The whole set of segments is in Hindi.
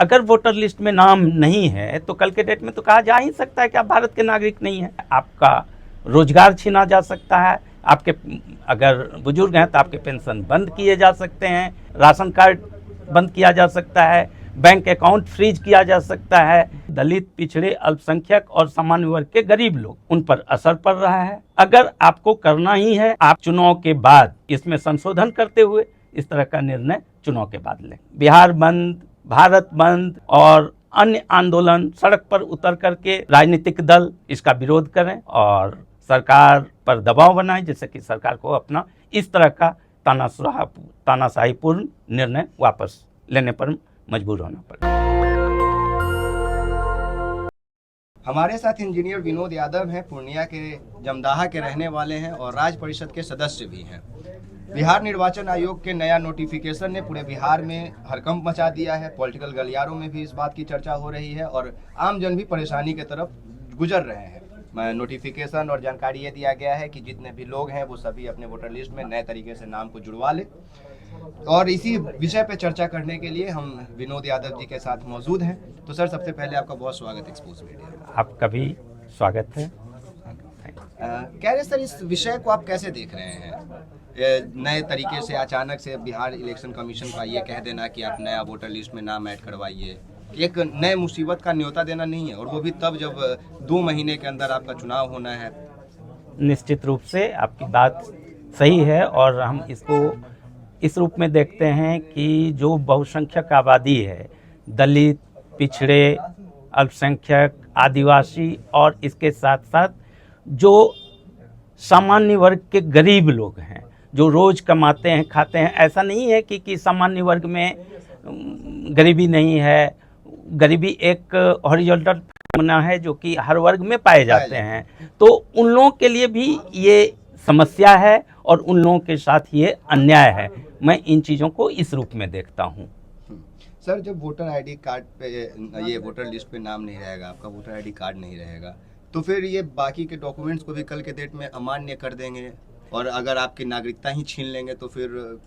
अगर वोटर लिस्ट में नाम नहीं है तो कल के डेट में तो कहा जा ही सकता है कि आप भारत के नागरिक नहीं हैं। आपका रोजगार छीना जा सकता है, आपके अगर बुजुर्ग हैं तो आपके पेंशन बंद किए जा सकते हैं, राशन कार्ड बंद किया जा सकता है, बैंक अकाउंट फ्रीज किया जा सकता है। दलित, पिछड़े, अल्पसंख्यक और सामान्य वर्ग के गरीब लोग, उन पर असर पड़ रहा है। अगर आपको करना ही है, आप चुनाव के बाद इसमें संशोधन करते हुए इस तरह का निर्णय चुनाव के बाद लें। बिहार बंद, भारत बंद और अन्य आंदोलन, सड़क पर उतर करके राजनीतिक दल इसका विरोध करें और सरकार पर दबाव बनाएं, जिससे कि सरकार को अपना इस तरह का तानाशाहीपूर्ण निर्णय वापस लेने पर मजबूर होना पड़े। हमारे साथ इंजीनियर विनोद यादव हैं, पूर्णिया के जमदाहा के रहने वाले हैं और राज्य परिषद के सदस्य भी हैं। बिहार निर्वाचन आयोग के नया नोटिफिकेशन ने पूरे बिहार में हड़कंप मचा दिया है। पॉलिटिकल गलियारों में भी इस बात की चर्चा हो रही है और आम जन भी परेशानी की तरफ गुजर रहे हैं। नोटिफिकेशन और जानकारी ये दिया गया है कि जितने भी लोग हैं वो सभी अपने वोटर लिस्ट में नए तरीके से नाम को जुड़वा लें। और इसी विषय पे चर्चा करने के लिए हम विनोद यादव जी के साथ मौजूद हैं। तो सर, सबसे पहले आपका बहुत स्वागत एक्सपोज मीडिया। आपका भी स्वागत है। कह रहे सर, इस विषय को आप कैसे देख रहे हैं? नए तरीके से अचानक से बिहार इलेक्शन कमीशन का ये कह देना कि आप नया वोटर लिस्ट में नाम ऐड करवाइए, एक नए मुसीबत का न्योता देना नहीं है, और वो भी तब जब 2 महीने के अंदर आपका चुनाव होना है। निश्चित रूप से आपकी बात सही है और हम इसको इस रूप में देखते हैं कि जो बहुसंख्यक आबादी है, दलित, पिछड़े, अल्पसंख्यक, आदिवासी और इसके साथ साथ जो सामान्य वर्ग के गरीब लोग हैं, जो रोज़ कमाते हैं, खाते हैं। ऐसा नहीं है कि सामान्य वर्ग में गरीबी नहीं है। गरीबी एक हॉरिजॉन्टल फिनोमेना है जो कि हर वर्ग में पाए जाते हैं। तो उन लोगों के लिए भी ये समस्या है और उन लोगों के साथ ये अन्याय है। मैं इन चीज़ों को इस रूप में देखता हूँ। सर, जब वोटर आईडी कार्ड पे, ये वोटर लिस्ट पे नाम नहीं रहेगा, आपका वोटर आईडी कार्ड नहीं रहेगा, तो फिर ये बाकी के डॉक्यूमेंट्स को भी कल के डेट में अमान्य कर देंगे, और अगर आपकी नागरिकता ही छीन लेंगे तो फिर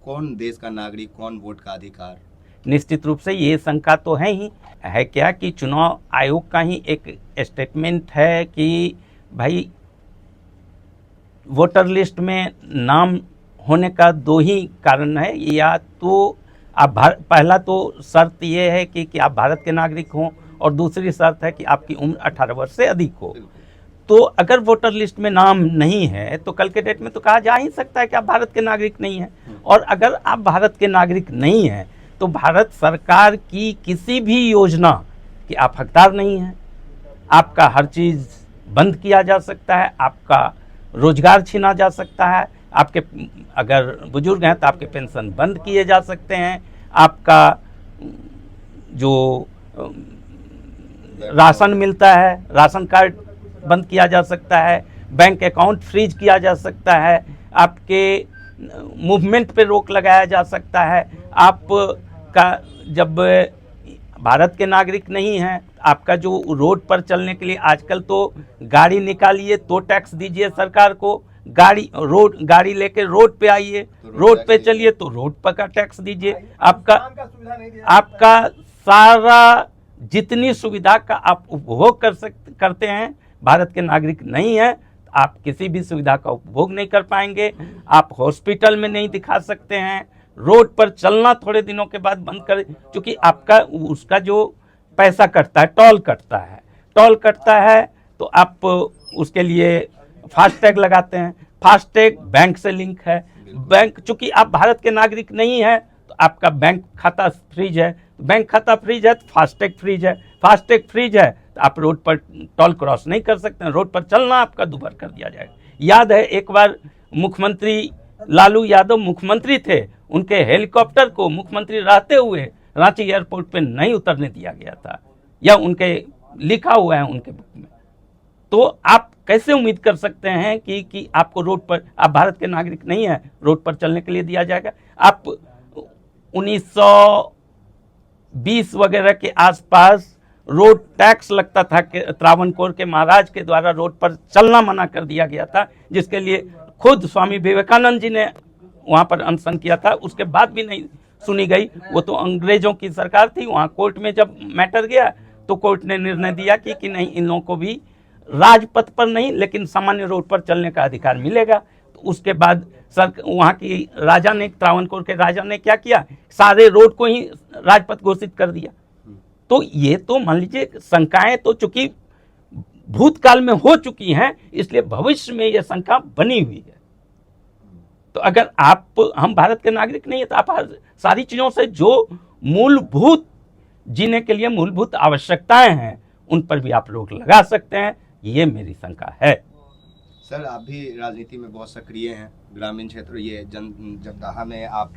कौन देश का नागरिक, कौन वोट का अधिकार? निश्चित रूप से ये शंका तो है ही है। क्या कि चुनाव आयोग का ही एक स्टेटमेंट है कि भाई वोटर लिस्ट में नाम होने का 2 ही कारण है। या तो आप पहला तो शर्त ये है कि आप भारत के नागरिक हों, और दूसरी शर्त है कि आपकी उम्र 18 वर्ष से अधिक हो। तो अगर वोटर लिस्ट में नाम नहीं है तो कल के डेट में तो कहा जा ही सकता है कि आप भारत के नागरिक नहीं हैं। और अगर आप भारत के नागरिक नहीं हैं तो भारत सरकार की किसी भी योजना कि आप हकदार नहीं हैं। आपका हर चीज़ बंद किया जा सकता है, आपका रोजगार छीना जा सकता है, आपके अगर बुजुर्ग हैं तो आपके पेंशन बंद किए जा सकते हैं, आपका जो राशन मिलता है, राशन कार्ड बंद किया जा सकता है, बैंक अकाउंट फ्रीज किया जा सकता है, आपके मूवमेंट पे रोक लगाया जा सकता है। आपका जब भारत के नागरिक नहीं हैं, आपका जो रोड पर चलने के लिए आजकल तो गाड़ी निकालिए तो टैक्स दीजिए सरकार को, गाड़ी लेके रोड पे आइए, रोड पे चलिए तो रोड पर का टैक्स दीजिए। आपका सारा जितनी सुविधा का आप उपभोग करते हैं, भारत के नागरिक नहीं है, आप किसी भी सुविधा का उपभोग नहीं कर पाएंगे। आप हॉस्पिटल में नहीं दिखा सकते हैं, रोड पर चलना थोड़े दिनों के बाद बंद कर, क्योंकि आपका उसका जो पैसा कटता है, टोल कटता है तो आप उसके लिए फास्टैग लगाते हैं। फास्टैग बैंक से लिंक है, बैंक, चूंकि आप भारत के नागरिक नहीं है तो आपका बैंक खाता फ्रीज है, बैंक खाता फ्रीज है तो फास्टैग फ्रीज है, फास्टैग फ्रीज है तो आप रोड पर टोल क्रॉस नहीं कर सकते हैं, रोड पर चलना आपका दुभर कर दिया जाएगा। याद है एक बार मुख्यमंत्री लालू यादव मुख्यमंत्री थे, उनके हेलीकॉप्टर को मुख्यमंत्री रहते हुए रांची एयरपोर्ट पे नहीं उतरने दिया गया था, या उनके लिखा हुआ है उनके बुक में। तो आप कैसे उम्मीद कर सकते हैं कि आपको रोड पर, आप भारत के नागरिक नहीं हैं, रोड पर चलने के लिए दिया जाएगा? आप 1920 वगैरह के आसपास रोड टैक्स लगता था कि त्रावणकोर के महाराज के द्वारा रोड पर चलना मना कर दिया गया था, जिसके लिए खुद स्वामी विवेकानंद जी ने वहाँ पर अनशन किया था। उसके बाद भी नहीं सुनी गई। वो तो अंग्रेजों की सरकार थी, वहाँ कोर्ट में जब मैटर गया तो कोर्ट ने निर्णय दिया कि नहीं, इन लोगों को भी राजपथ पर नहीं लेकिन सामान्य रोड पर चलने का अधिकार मिलेगा। तो उसके बाद वहाँ की राजा ने, त्रावणकोर के राजा ने क्या किया, सारे रोड को ही राजपथ घोषित कर दिया। तो ये तो मान लीजिए शंकाएं तो चूंकि भूतकाल में हो चुकी हैं, इसलिए भविष्य में यह शंका बनी हुई है। तो अगर हम भारत के नागरिक नहीं है तो आप सारी चीजों से जो मूलभूत जीने के लिए मूलभूत आवश्यकताएं हैं उन पर भी आप रोक लगा सकते हैं, ये मेरी शंका है। सर, आप भी राजनीति में बहुत सक्रिय हैं, ग्रामीण क्षेत्र ये जमदाहा में आप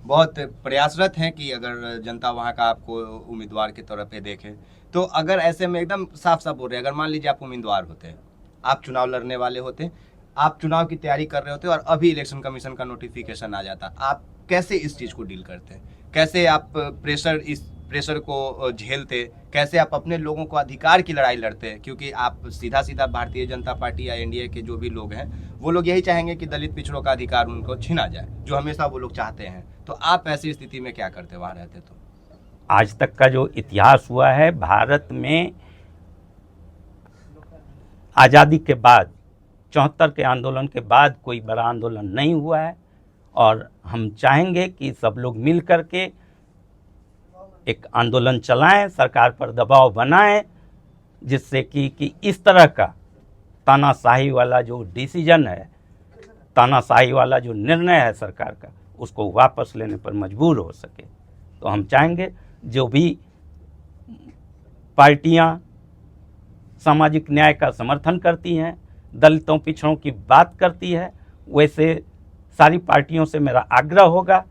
बहुत प्रयासरत हैं कि अगर जनता वहाँ का आपको उम्मीदवार के तौर पे देखे, तो अगर ऐसे में एकदम साफ साफ बोल रहे हैं, अगर मान लीजिए आप उम्मीदवार होते हैं, आप चुनाव लड़ने वाले होते, आप चुनाव की तैयारी कर रहे होते और अभी इलेक्शन कमीशन का नोटिफिकेशन आ जाता, आप कैसे इस चीज़ को डील करते हैं? कैसे आप इस प्रेशर को झेलते, कैसे आप अपने लोगों को अधिकार की लड़ाई लड़ते हैं? क्योंकि आप सीधा भारतीय जनता पार्टी या एनडीए के जो भी लोग हैं वो लोग यही चाहेंगे कि दलित पिछड़ों का अधिकार उनको छीना जाए, जो हमेशा वो लोग चाहते हैं। तो आप ऐसी स्थिति में क्या करते वहाँ रहते? तो आज तक का जो इतिहास हुआ है भारत में, आज़ादी के बाद 74 के आंदोलन के बाद कोई बड़ा आंदोलन नहीं हुआ है, और हम चाहेंगे कि सब लोग मिल करके एक आंदोलन चलाएं, सरकार पर दबाव बनाएं, जिससे कि इस तरह का तानाशाही वाला जो डिसीजन है, तानाशाही वाला जो निर्णय है सरकार का, उसको वापस लेने पर मजबूर हो सके। तो हम चाहेंगे जो भी पार्टियां सामाजिक न्याय का समर्थन करती हैं, दलितों पिछड़ों की बात करती है, वैसे सारी पार्टियों से मेरा आग्रह होगा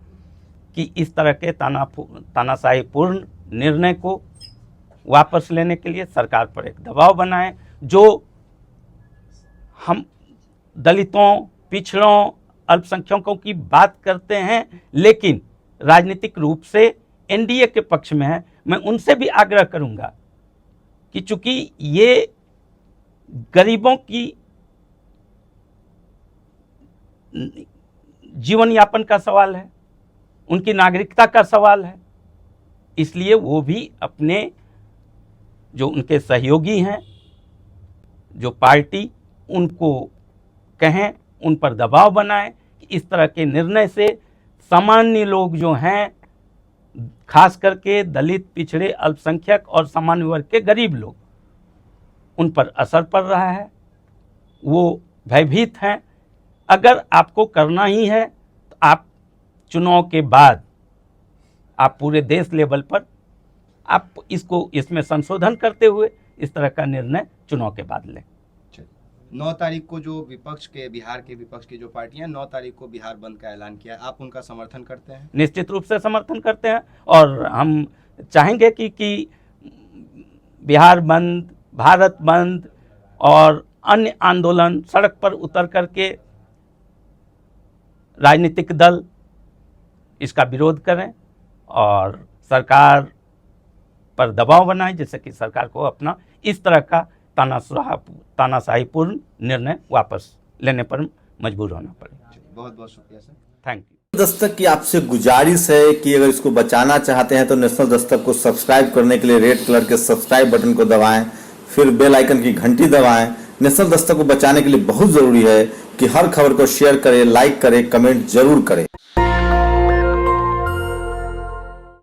कि इस तरह के तानाशाहीपूर्ण निर्णय को वापस लेने के लिए सरकार पर एक दबाव बनाएं। जो हम दलितों, पिछड़ों, अल्पसंख्यकों की बात करते हैं लेकिन राजनीतिक रूप से एनडीए के पक्ष में है, मैं उनसे भी आग्रह करूंगा कि चूंकि ये गरीबों की जीवन यापन का सवाल है, उनकी नागरिकता का सवाल है, इसलिए वो भी अपने जो उनके सहयोगी हैं, जो पार्टी, उनको कहें, उन पर दबाव बनाएं कि इस तरह के निर्णय से सामान्य लोग जो हैं, खास करके दलित, पिछड़े, अल्पसंख्यक और सामान्य वर्ग के गरीब लोग, उन पर असर पड़ रहा है, वो भयभीत हैं। अगर आपको करना ही है तो आप चुनाव के बाद आप पूरे देश लेवल पर आप इसमें संशोधन करते हुए इस तरह का निर्णय चुनाव के बाद लें। 9 तारीख को जो बिहार के विपक्ष की जो पार्टियां 9 तारीख को बिहार बंद का ऐलान किया, आप उनका समर्थन करते हैं? निश्चित रूप से समर्थन करते हैं, और हम चाहेंगे कि बिहार बंद, भारत बंद और अन्य आंदोलन, सड़क पर उतर करके राजनीतिक दल इसका विरोध करें और सरकार पर दबाव बनाएं, जिससे कि सरकार को अपना इस तरह का तानाशाहीपूर्ण निर्णय वापस लेने पर मजबूर होना पड़े। बहुत बहुत शुक्रिया सर, थैंक यू। दस्तक की आपसे गुजारिश है कि अगर इसको बचाना चाहते हैं तो नेशनल दस्तक को सब्सक्राइब करने के लिए रेड कलर के सब्सक्राइब बटन को दबाएं, फिर बेल आइकन की घंटी दबाएं। नेशनल दस्तक को बचाने के लिए बहुत जरूरी है कि हर खबर को शेयर करें, लाइक करें, कमेंट जरूर करें।